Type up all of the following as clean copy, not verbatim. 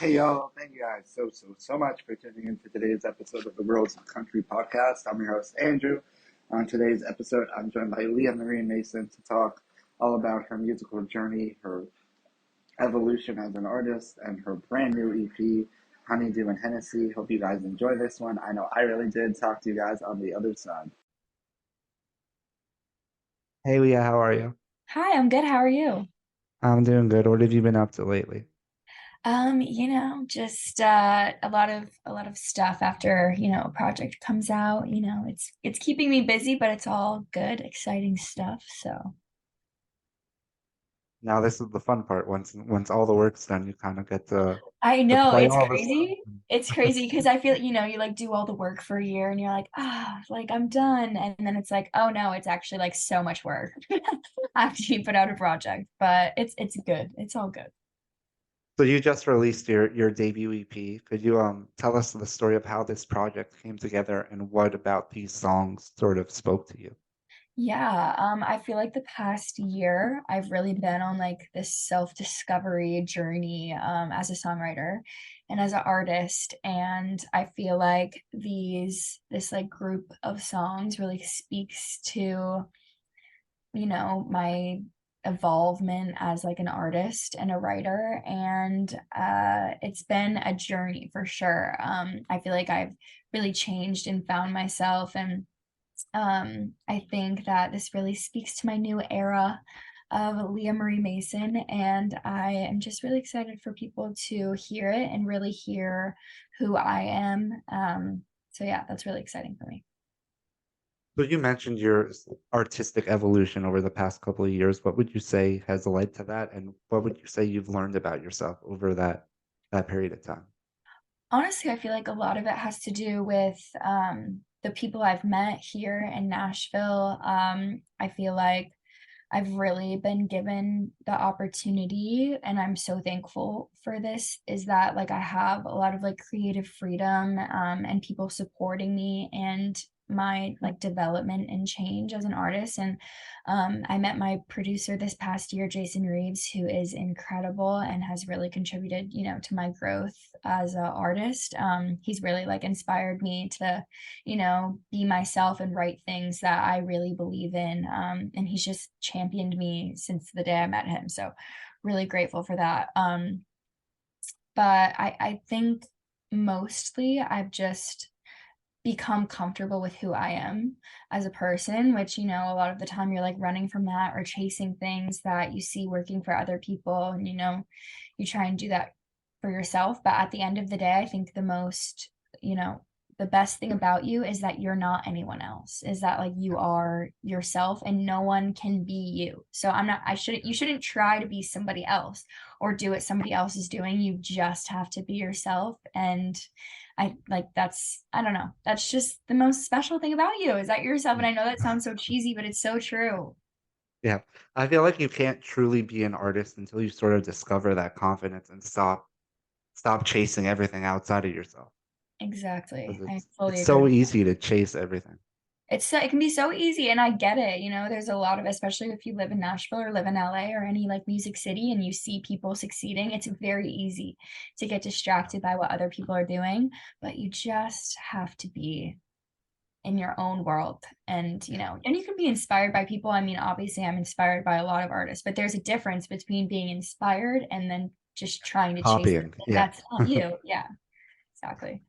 Hey y'all, thank you guys so much for tuning in to today's episode of the Worlds of Country podcast. I'm your host Andrew. On today's episode, I'm joined by Leah Marie Mason to talk all about her musical journey, her evolution as an artist, and her brand new EP, Honeydew and Hennessy. Hope you guys enjoy this one. I know I really did. Talk to you guys on the other side. Hey Leah, how are you? Hi, I'm good. How are you? I'm doing good. What have you been up to lately? Just a lot of stuff after, a project comes out. It's keeping me busy, but it's all good, exciting stuff. So Now this is the fun part. Once all the work's done, you kind of get I to know play it's all the stuff. crazy. It's crazy because I feel, you like do all the work for a year and you're like, like I'm done. And then it's like, oh no, it's actually like so much work after you put out a project. But it's good. It's all good. So you just released your debut EP. Could you tell us the story of how this project came together and what about these songs sort of spoke to you? Yeah, I feel like the past year I've really been on like this self-discovery journey as a songwriter and as an artist. And I feel like this like group of songs really speaks to, my evolvement as like an artist and a writer. And it's been a journey for sure. I feel like I've really changed and found myself, and I think that this really speaks to my new era of Leah Marie Mason, and I am just really excited for people to hear it and really hear who I am. So yeah, that's really exciting for me. So you mentioned your artistic evolution over the past couple of years. What would you say has led to that, and what would you say you've learned about yourself over that period of time? Honestly, I feel like a lot of it has to do with the people I've met here in Nashville. I feel like I've really been given the opportunity, and I'm so thankful for this, is that like I have a lot of like creative freedom, and people supporting me and my like development and change as an artist. And I met my producer this past year, Jason Reeves, who is incredible and has really contributed, to my growth as an artist. He's really like inspired me to, be myself and write things that I really believe in. And he's just championed me since the day I met him. So really grateful for that. But I think mostly I've just become comfortable with who I am as a person, which, a lot of the time you're like running from that or chasing things that you see working for other people. And, you try and do that for yourself. But at the end of the day, I think the best thing about you is that you're not anyone else, is that like you are yourself and no one can be you. So you shouldn't try to be somebody else or do what somebody else is doing. You just have to be yourself. And I like I don't know. That's just the most special thing about you is that you're yourself. And I know that sounds so cheesy, but it's so true. Yeah, I feel like you can't truly be an artist until you sort of discover that confidence and stop chasing everything outside of yourself. Exactly. Because I it's fully agree. so easy to chase everything. It can be so easy, and I get it. There's a lot of, especially if you live in Nashville or live in LA or any like music city and you see people succeeding, it's very easy to get distracted by what other people are doing, but you just have to be in your own world. And and you can be inspired by people. I mean, obviously I'm inspired by a lot of artists, but there's a difference between being inspired and then just trying to chase Copying, something yeah. that's not you. Yeah, exactly.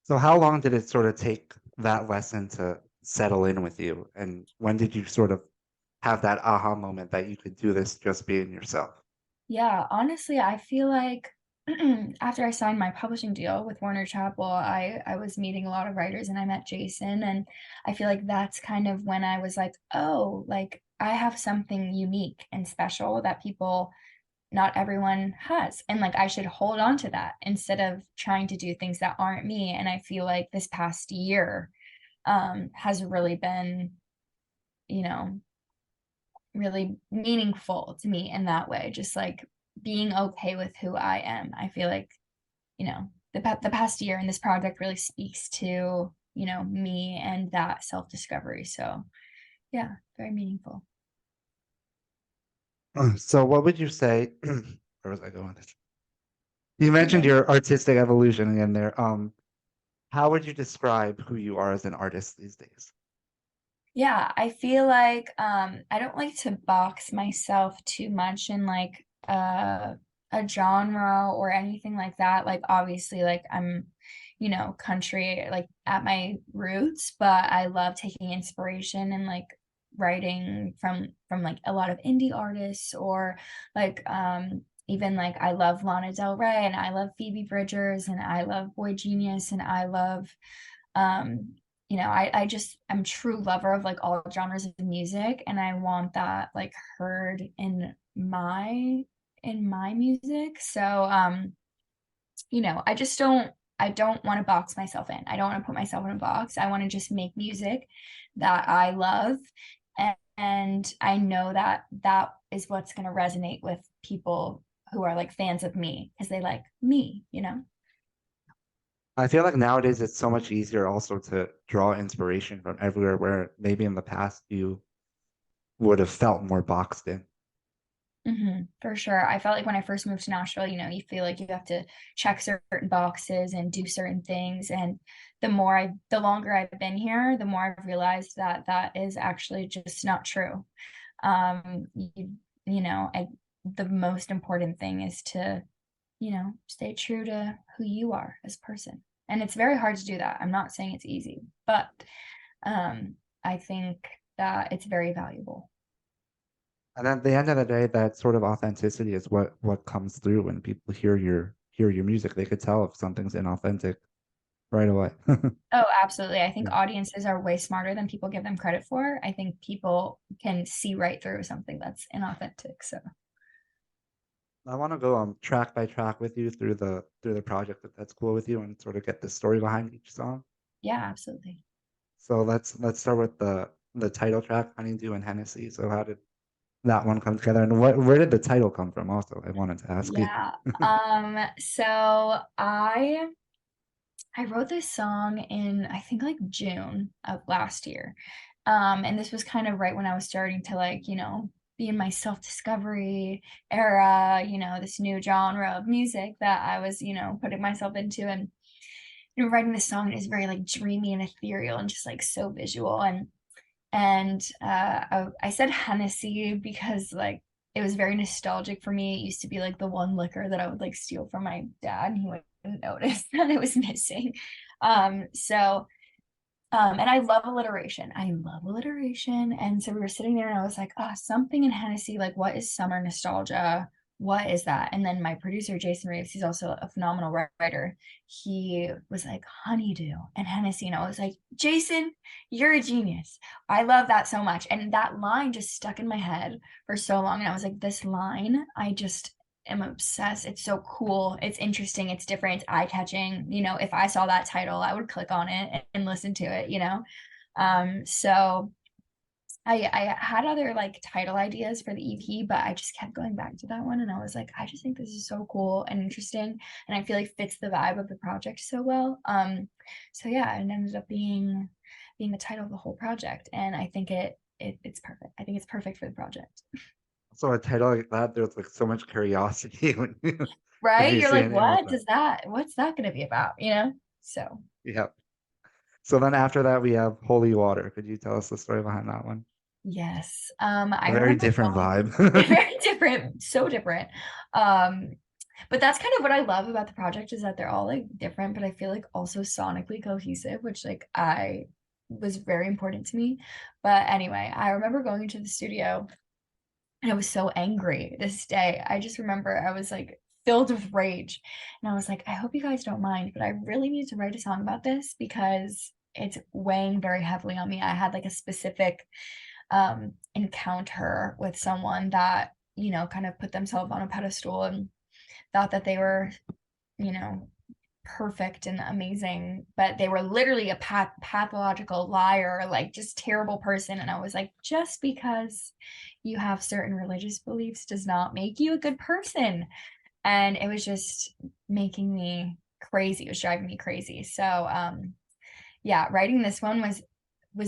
So how long did it sort of take that lesson to settle in with you? And when did you sort of have that aha moment that you could do this just being yourself? Yeah, honestly, I feel like after I signed my publishing deal with Warner Chappell, I was meeting a lot of writers and I met Jason, and I feel like that's kind of when I was like, oh, like I have something unique and special that people not everyone has, and like I should hold on to that instead of trying to do things that aren't me. And I feel like this past year has really been, you know, really meaningful to me in that way, just like being okay with who I am. I feel like, the past year and this project really speaks to, me and that self-discovery. So yeah, very meaningful. So what would you say, where was I going with this? You mentioned Yeah. your artistic evolution in there. How would you describe who you are as an artist these days? Yeah, I feel like I don't like to box myself too much in like a genre or anything like that. Like obviously like I'm, country like at my roots, but I love taking inspiration and like writing from like a lot of indie artists or like even like I love Lana Del Rey and I love Phoebe Bridgers and I love Boy Genius and I love um I'm true lover of like all genres of music and I want that like heard in my music. So I don't want to box myself in. I don't want to put myself in a box. I want to just make music that I love and I know that that is what's going to resonate with people who are like fans of me because they like me. I feel like nowadays it's so much easier also to draw inspiration from everywhere where maybe in the past you would have felt more boxed in. For sure. I felt like when I first moved to Nashville, you feel like you have to check certain boxes and do certain things. And the longer I've been here, the more I've realized that that is actually just not true. The most important thing is to, stay true to who you are as a person. And it's very hard to do that. I'm not saying it's easy, but um, I think that it's very valuable. And at the end of the day, that sort of authenticity is what comes through when people hear your music. They could tell if something's inauthentic right away. Oh, absolutely. I think Yeah. audiences are way smarter than people give them credit for. I think people can see right through something that's inauthentic. So, I want to go track by track with you through the project if that's cool with you and sort of get the story behind each song. yeah, absolutely. So let's start with the title track, Honeydew and Hennessy. So how did that one come together and where did the title come from also? I wanted to ask you. Yeah. So I wrote this song in I think like June of last year. And this was kind of right when I was starting to like, be in my self-discovery era, this new genre of music that I was, putting myself into and writing this song is very like dreamy and ethereal and just like so visual and I said Hennessy because like it was very nostalgic for me. It used to be like the one liquor that I would like steal from my dad and he wouldn't notice that it was missing. So and I love alliteration. I love alliteration. And so we were sitting there and I was like, oh, something in Hennessy, like what is summer nostalgia? What is that? And then my producer, Jason Reeves, he's also a phenomenal writer. He was like, honeydew and Hennessy. And I was like, Jason, you're a genius. I love that so much. And that line just stuck in my head for so long. And I was like, this line, I just am obsessed. It's so cool. It's interesting. It's different. It's eye-catching. If I saw that title, I would click on it and listen to it. So I had other like title ideas for the EP, but I just kept going back to that one and I was like, I just think this is so cool and interesting and I feel like fits the vibe of the project so well. So yeah, it ended up being the title of the whole project and I think it's perfect. I think it's perfect for the project. So a title like that, there's like so much curiosity when Right? you You're see a like, name like that. what's that going to be about? So, Yeah. So then after that we have Holy Water. Could you tell us the story behind that one? yes. A I very remember different going vibe. very different, so different. Um, but that's kind of what I love about the project is that they're all like different, but I feel like also sonically cohesive, which like I was very important to me. But anyway, I remember going into the studio and I was so angry this day. I just remember I was like filled with rage. And I was like, I hope you guys don't mind, but I really need to write a song about this because it's weighing very heavily on me. I had like a specific encounter with someone that, kind of put themselves on a pedestal and thought that they were, you know, perfect and amazing, but they were literally a pathological liar, like just terrible person. And I was like, just because you have certain religious beliefs does not make you a good person. And it was just making me crazy. It was driving me crazy. So yeah, writing this one was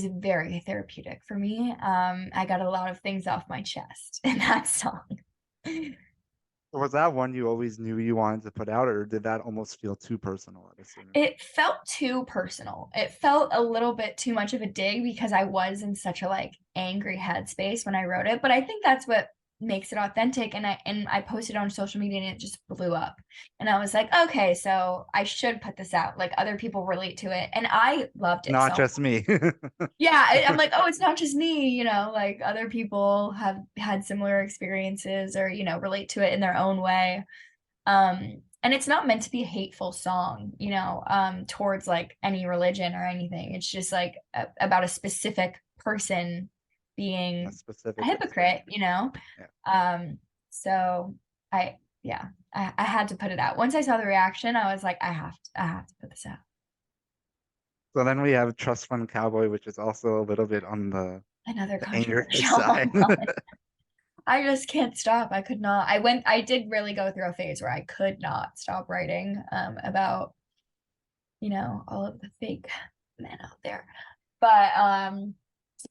very therapeutic for me. I got a lot of things off my chest in that song. Was that one you always knew you wanted to put out, or did that almost feel too personal at a certain point? It felt too personal. It felt a little bit too much of a dig because I was in such a like angry headspace when I wrote it. But I think that's what makes it authentic. And I posted on social media and it just blew up. And I was like, okay, so I should put this out. Like other people relate to it. And I loved it. Not So just me. yeah, I'm like, oh, it's not just me, like other people have had similar experiences or, relate to it in their own way. And it's not meant to be a hateful song, towards like any religion or anything. It's just like about a specific person A being a specific hypocrite, experience. Yeah. so I yeah, I had to put it out. Once I saw the reaction, I was like, I have to put this out. So then we have Trust Fund Cowboy, which is also a little bit on Another the anger controversial side. one. I just can't stop. I could not. I did really go through a phase where I could not stop writing about, all of the fake men out there. But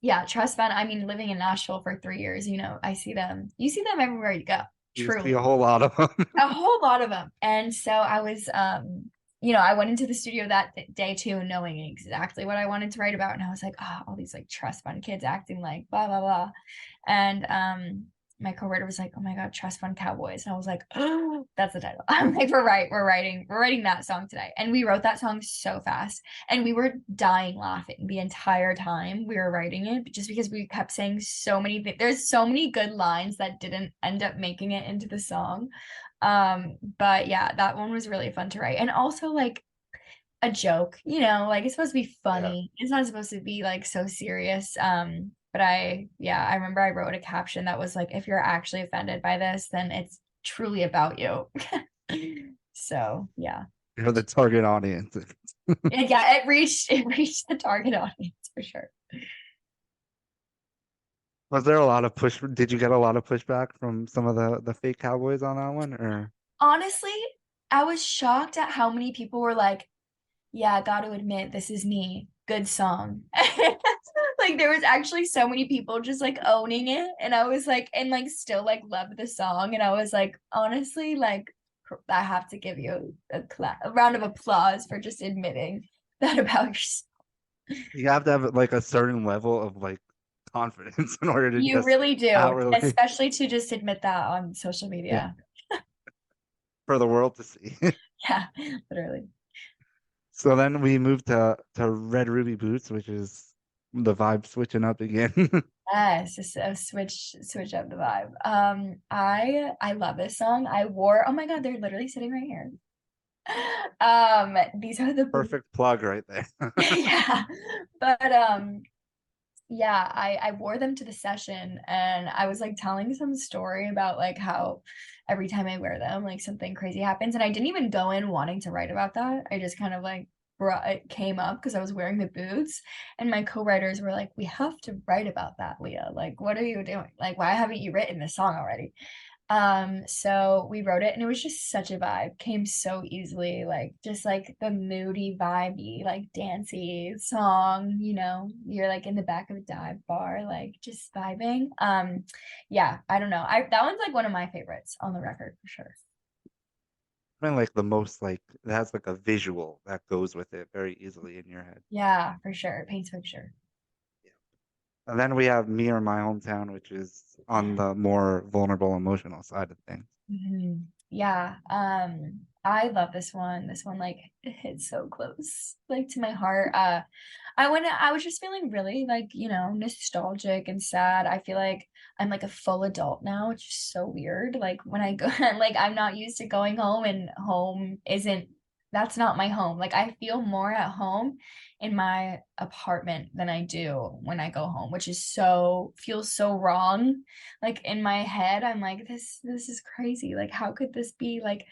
yeah, trust fund. I mean, living in Nashville for 3 years, I see them. You see them everywhere you go. You see a Truly. whole lot of them. A whole lot of them. And so I was I went into the studio that day too, knowing exactly what I wanted to write about. And I was like, oh, all these like trust fund kids acting like blah blah blah. And my co-writer was like, oh my God, trust fund cowboys. And I was like, oh, that's the title. I'm like, we're writing that song today. And we wrote that song so fast. And we were dying laughing the entire time we were writing it, just because we kept saying so many things. There's so many good lines that didn't end up making it into the song. But yeah, that one was really fun to write. And also like a joke, like it's supposed to be Yeah. funny. It's not supposed to be like so serious. But I remember I wrote a caption that was like, if you're actually offended by this, then it's truly about you. So yeah. You're the target audience. Yeah, it reached the target audience for sure. Was there a lot of push? Did you get a lot of pushback from some of the fake cowboys on that one, or Honestly, I was shocked at how many people were like, yeah, I got to admit, this is me. Good song. Like there was actually so many people just like owning it, and I was like, and like still like loved the song, and I was like, honestly, like I have to give you a round of applause for just admitting that about yourself. you have to have like a certain level of like confidence in order to You just really do, outwardly, especially to just admit that on social yeah, media. for the world to see. Yeah, literally. So then we moved to Red Ruby Boots, which is the vibe switching up again. Yes, just switch up the vibe. I love this song. Oh my God, they're literally sitting right here. These are the boots. Perfect plug right there. Yeah. But yeah, I wore them to the session and I was like telling some story about like how every time I wear them, like something crazy happens. And I didn't even go in wanting to write about that. I just kind of like it came up because I was wearing the boots and my co-writers were like, we have to write about that, Leah. Like, what are you doing? Like, why haven't you written this song already? So we wrote it and it was just such a vibe. Came so easily, like just like the moody, vibey, like dancey song, you're like in the back of a dive bar, like just vibing. Yeah, I don't know. I That one's like one of my favorites on the record for sure. I mean, like the most like it has like a visual that goes with it very easily in your head. Yeah, for sure. It paints a picture. Yeah. And then we have Me or My Hometown, which is on the more vulnerable emotional side of things. Yeah. I love this one. This one like it hits so close like to my heart. I was just feeling really like, nostalgic and sad. I feel like I'm like a full adult now, which is so weird. Like when I go like I'm not used to going home and home isn't that's not my home. Like I feel more at home in my apartment than I do when I go home, which is feels so wrong. Like in my head I'm like this is crazy. Like how could this be? Like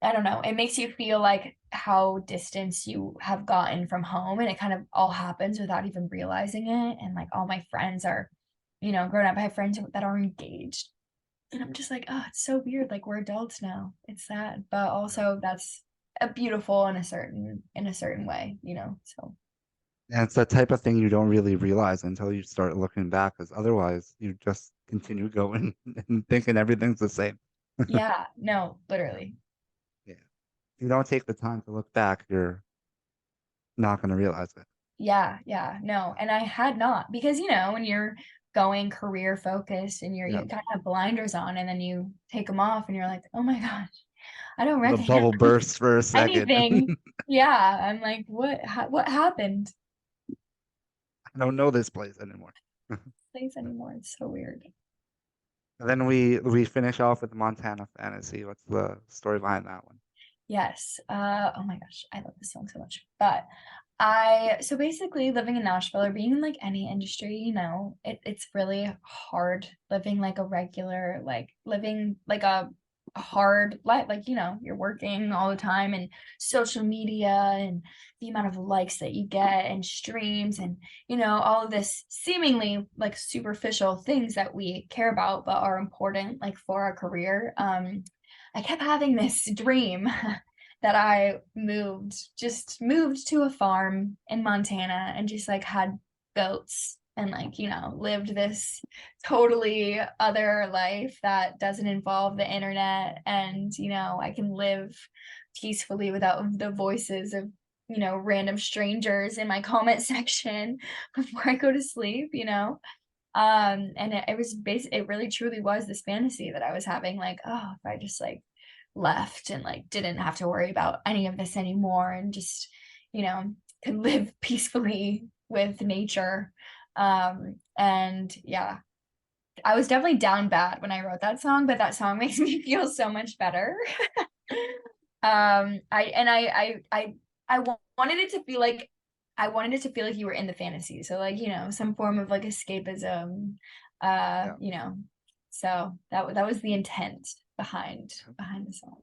I don't know. It makes you feel like how distance you have gotten from home, and it kind of all happens without even realizing it. And like all my friends are, grown up. I have friends that are engaged, and I'm just like, oh, it's so weird. Like we're adults now. It's sad, but also that's a beautiful in a certain way, So And it's the type of thing you don't really realize until you start looking back, because otherwise you just continue going and thinking everything's the same. Yeah, no, literally. Yeah. If you don't take the time to look back, you're not going to realize it. Yeah, yeah, no. And I had not because when you're going career focused and you Yeah. kind of have blinders on and then you take them off and you're like, oh my gosh, I don't The recognize bubble bursts for a second. anything. I Yeah, I'm like, what happened? don't know this place anymore. Place anymore. It's so weird. And then we finish off with Montana Fantasy. What's the story behind that one? Yes. Oh my gosh, I love this song so much. But so basically living in Nashville or being in like any industry, it's really hard living like a regular, like living like a hard life. Like, you're working all the time and social media and the amount of likes that you get and streams and, all of this seemingly like superficial things that we care about but are important like for our career. I kept having this dream that I just moved to a farm in Montana and just like had goats and like, lived this totally other life that doesn't involve the internet and, I can live peacefully without the voices of, random strangers in my comment section before I go to sleep. And it was it really truly was this fantasy that I was having, like, oh, if I just like left and like didn't have to worry about any of this anymore and just, you know, could live peacefully with nature. And yeah, I was definitely down bad when I wrote that song, but that song makes me feel so much better. I wanted it to feel like you were in the fantasy. So like, some form of like escapism. Yeah. So that was the intent behind the song.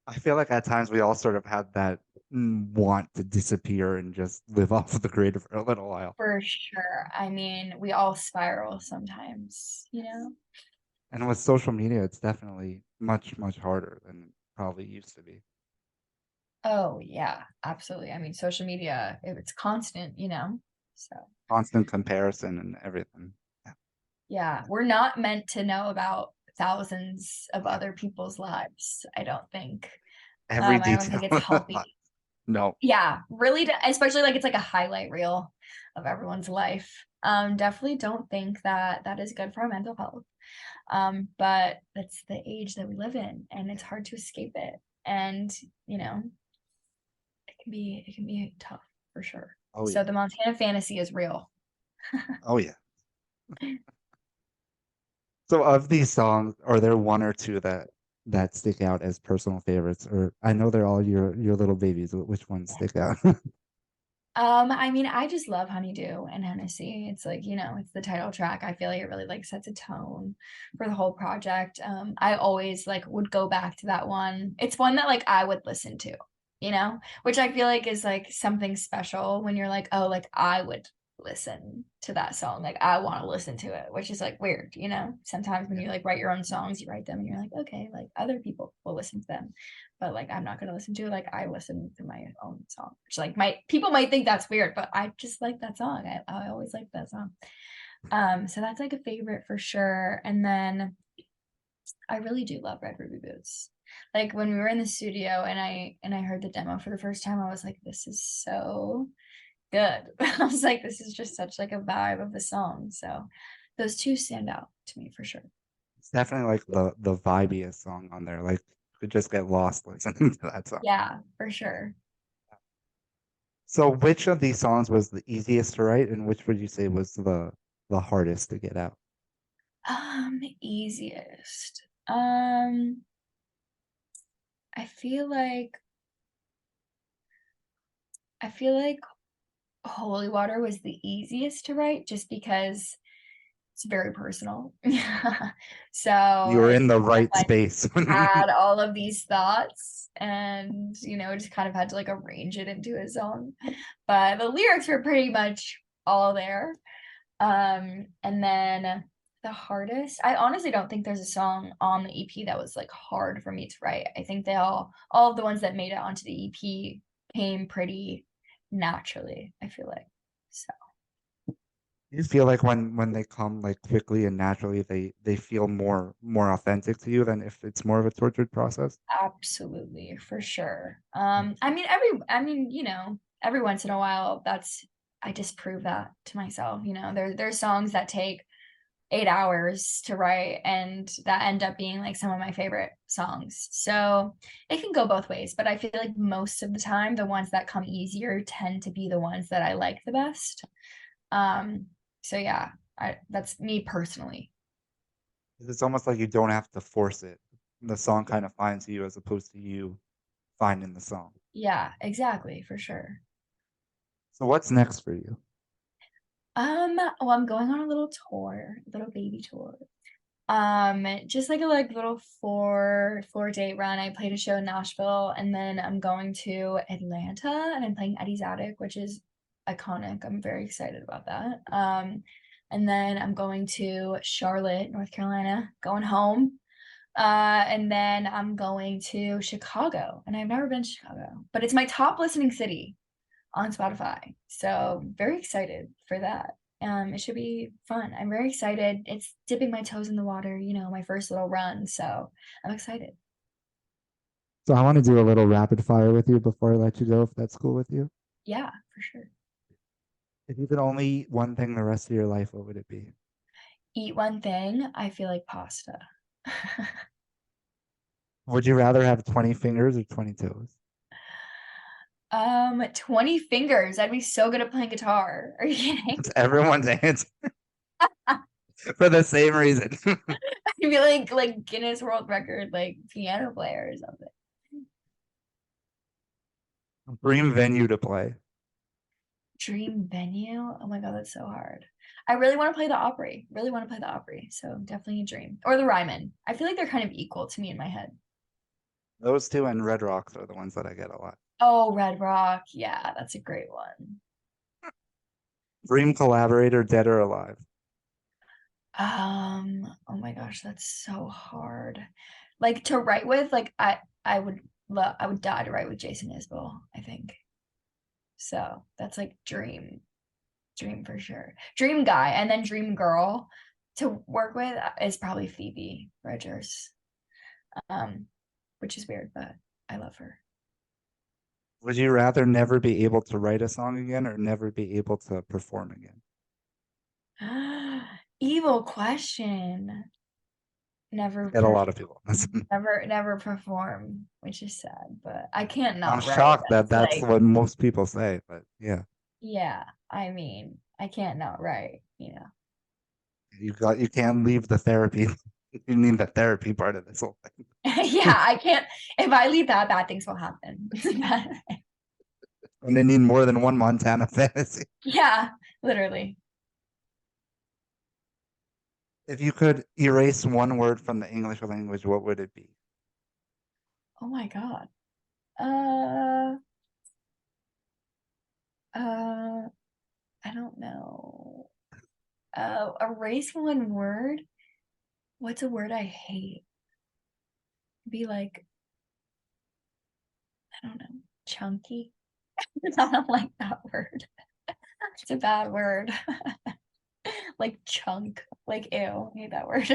I feel like at times we all sort of had that want to disappear and just live off of the grid for a little while. For sure. I mean, we all spiral sometimes. And with social media, it's definitely much, much harder than it probably used to be. Oh yeah, absolutely. I mean, social media, it's constant. So Constant comparison and everything. Yeah. yeah, we're not meant to know about thousands of Yeah. other people's lives, I don't think. Every I don't detail. think it's healthy. No. Yeah, really, especially like it's like a highlight reel of everyone's life. Definitely don't think that that is good for our mental health. But that's the age that we live in, and it's Yeah. hard to escape it. And you know, it can be tough for sure. Oh So yeah. the Montana fantasy is real. Oh yeah. So of these songs, are there one or two that stick out as personal favorites? Or I know they're all your little babies. Which ones stick out? I mean, I just love Honeydew and Hennessy. It's like, it's the title track. I feel like it really like sets a tone for the whole project. I always like would go back to that one. It's one that like I would listen to, which I feel like is like something special when you're like, oh, like I would listen to that song. Like I want to listen to it, which is like weird. Sometimes when Yeah. you like write your own songs, you write them and you're like, okay, like other people will listen to them, but like I'm not gonna listen to it. Like I listen to my own song, which like my people might think that's weird, but I just like that song. I always like that song. So that's like a favorite for sure. And then I really do love Red Ruby Boots. Like when we were in the studio and I heard the demo for the first time, I was like, this is so good. I was like, this is just such like a vibe of the song. So those two stand out to me for sure. It's definitely like the vibiest song on there. Like could just get lost listening to that song. Yeah, for sure. So which of these songs was the easiest to write and which would you say was the hardest to get out? Easiest. I feel like I feel like Holy Water was the easiest to write just because it's very personal. You So were it's in the kind of right like space. had all of these thoughts and just kind of had to like arrange it into a song. But the lyrics were pretty much all there. And then the hardest, I honestly don't think there's a song on the EP that was like hard for me to write. I think all of the ones that made it onto the EP came pretty naturally, I feel like. So You feel like when they come like quickly and naturally, they feel more authentic to you than if it's more of a tortured process. Absolutely, for sure. I mean, every once in a while, I just prove that to myself. There's songs that take 8 hours to write and that end up being like some of my favorite songs. So it can go both ways, but I feel like most of the time, the ones that come easier tend to be the ones that I like the best. Um, so yeah, that's me personally. It's almost like you don't have to force it. The song kind of finds you as opposed to you finding the song. Yeah, exactly, for sure. So what's next for you? Well, I'm going on a little tour, a little baby tour. Just like a little four date run. I played a show in Nashville, and then I'm going to Atlanta, and I'm playing Eddie's Attic, which is iconic. I'm very excited about that. And then I'm going to Charlotte, North Carolina, going home. And then I'm going to Chicago, and I've never been to Chicago, but it's my top listening city on Spotify. So very excited for that. It should be fun. I'm very excited. It's dipping my toes in the water, my first little run. So I'm excited. So I want to do a little rapid fire with you before I let you go, if that's cool with you. Yeah, for sure. If you could only eat one thing the rest of your life, what would it be? Eat one thing, I feel like pasta. 20 fingers or 20 toes? 20 fingers. I'd be so good at playing guitar. Are you kidding? It's everyone's answer for the same reason. I'd be like Guinness World Record, like piano player or something. Dream venue to play. Dream venue. Oh my God, that's so hard. I really want to play the Opry. Really want to play the Opry. So definitely a dream. Or the Ryman. I feel like they're kind of equal to me in my head. Those two and Red Rocks are the ones that I get a lot. Oh, Red Rock. Yeah, that's a great one. Dream collaborator, dead or alive. Oh my gosh, that's so hard. Like to write with, I would die to write with Jason Isbell, I think. So that's like dream for sure. Dream guy and then dream girl to work with is probably Phoebe Bridgers. Um, which is weird, but I love her. Would you rather never be able to write a song again or never be able to perform again? Evil question. Never Get a per lot of people. never perform, which is sad, but I can't I'm not write. shocked that That's that's like, what most people say, but yeah, yeah, I mean, I can't not write. you can't leave the therapy. You need the therapy part of this whole Yeah, thing. I can't. If I leave that, bad things will happen. And they need more than one Montana fantasy. Yeah, literally. If you could erase one word from the English language, what would it be? Oh my God. Uh, uh, I don't know. Erase one word. What's a word I hate? Be like, I don't know, chunky. I don't like that word. It's a bad word. Like chunk. Like ew, I hate that word.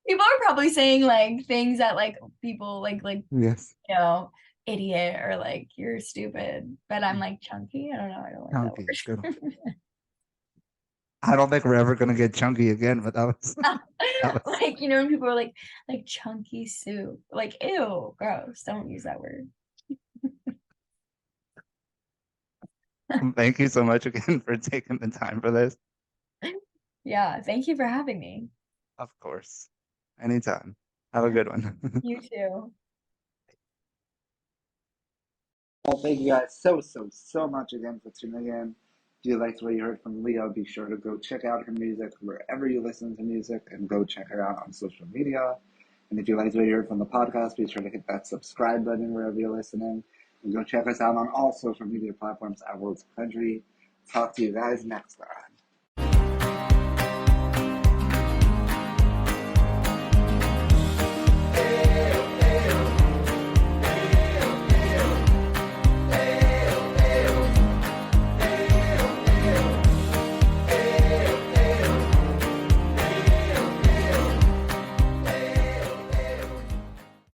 People are probably saying like things that like people Yes. you know, idiot or like you're stupid. But I'm like chunky. I don't know. I don't like that Chunky. Good one. word. I don't think we're ever gonna get chunky again, but that was Like, when people are like chunky soup. Like, ew, gross. Don't use that word. thank you so much again for taking the time for this. Yeah, thank you for having me. Of course. Anytime. Have a good one. You too. Well, thank you guys so much again for tuning in. If you liked what you heard from Leah, be sure to go check out her music wherever you listen to music and go check her out on social media. And if you liked what you heard from the podcast, be sure to hit that subscribe button wherever you're listening. And go check us out on all social media platforms at Worlds Country. Talk to you guys next time.